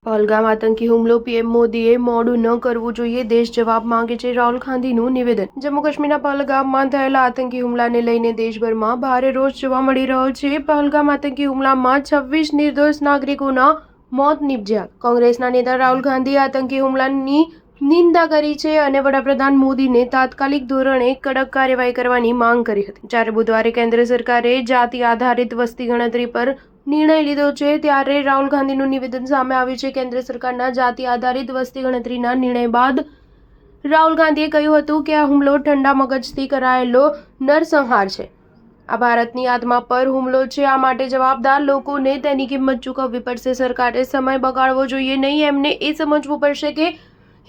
પહલગામ આતંકી હુમલો પીએમ મોદીએ મોડું ન કરવું જોઈએ, દેશ જવાબ માંગે છે. રાહુલ ગાંધીનું નિવેદન. જમ્મુ કાશ્મીરના પહલગામમાં થયેલા આતંકી હુમલાને લઈને દેશભરમાં ભારે રોષ જોવા મળી રહ્યો છે. પહલગામ આતંકી હુમલામાં 26 નિર્દોષ નાગરિકોના મોત નીપજ્યા. કોંગ્રેસના નેતા રાહુલ ગાંધીએ આતંકી હુમલાની નિંદા કરી છે અને વડાપ્રધાન મોદીને તાત્કાલિક ધોરણે કડક કાર્યવાહી કરવાની માંગ કરી હતી. જ્યારે બુધવારે કેન્દ્ર સરકારે જાતિ આધારિત વસ્તી ગણતરી પર નિર્ણય લીધો છે, ત્યારે રાહુલ ગાંધીનું નિવેદન સામે આવ્યું છે. કેન્દ્ર સરકારના જાતિ આધારિત વસ્તી ગણતરીના નિર્ણય બાદ રાહુલ ગાંધીએ કહ્યું હતું કે આ હુમલો ઠંડા મગજથી કરાયેલો નરસંહાર છે. આ ભારતની આત્મા પર હુમલો છે. આ માટે જવાબદાર લોકોને તેની કિંમત ચૂકવવી પડશે. સરકારે સમય બગાડવો જોઈએ નહીં. એમને એ સમજવું પડશે કે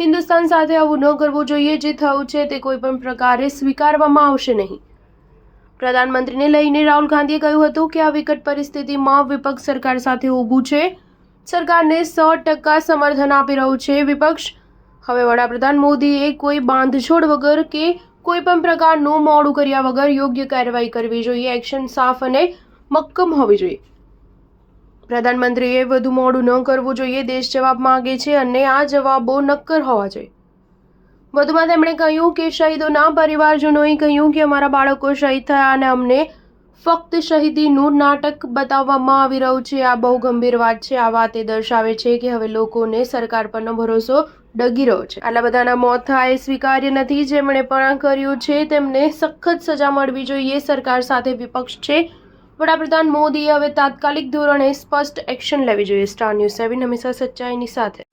હિન્દુસ્તાન સાથે આવું ન કરવું જોઈએ. જે થયું છે તે કોઈ પણ પ્રકારે સ્વીકારવામાં આવશે નહીં. પ્રધાનમંત્રીને લઈને રાહુલ ગાંધીએ કહ્યું હતું કે આ વિકટ પરિસ્થિતિમાં વિપક્ષ સરકાર સાથે ઊભું છે. સરકારને 100% સમર્થન આપી રહ્યું છે. વિપક્ષ હવે વડાપ્રધાન મોદીએ કોઈ બાંધછોડ વગર કે કોઈ પણ પ્રકારનું મોડું કર્યા વગર યોગ્ય કાર્યવાહી કરવી જોઈએ. એક્શન સાફ અને મક્કમ હોવી જોઈએ. પ્રધાનમંત્રીએ વધુ મોડું ન કરવું જોઈએ. દેશ જવાબ માંગે છે અને આ જવાબો નક્કર હોવા જોઈએ. વધુમાં તેમણે કહ્યું કે શહીદોના પરિવારજનોએ કહ્યું કે અમારા બાળકો શહીદ થયા અને અમને ફક્ત શહીદીનું નાટક બતાવવામાં આવી રહ્યું છે. આ બહુ ગંભીર વાત છે. આ વાત એ દર્શાવે છે કે હવે લોકોને સરકાર પરનો ભરોસો ડગી રહ્યો છે. આટલા બધાના મોત થાય એ સ્વીકાર્ય નથી. જેમણે પણ આ કર્યું છે તેમને સખત સજા મળવી જોઈએ. સરકાર સાથે વિપક્ષ છે. વડાપ્રધાન મોદીએ હવે તાત્કાલિક ધોરણે સ્પષ્ટ એક્શન લેવી જોઈએ. સ્ટાર ન્યૂઝ 7 હંમેશા સચ્ચાઈની સાથે.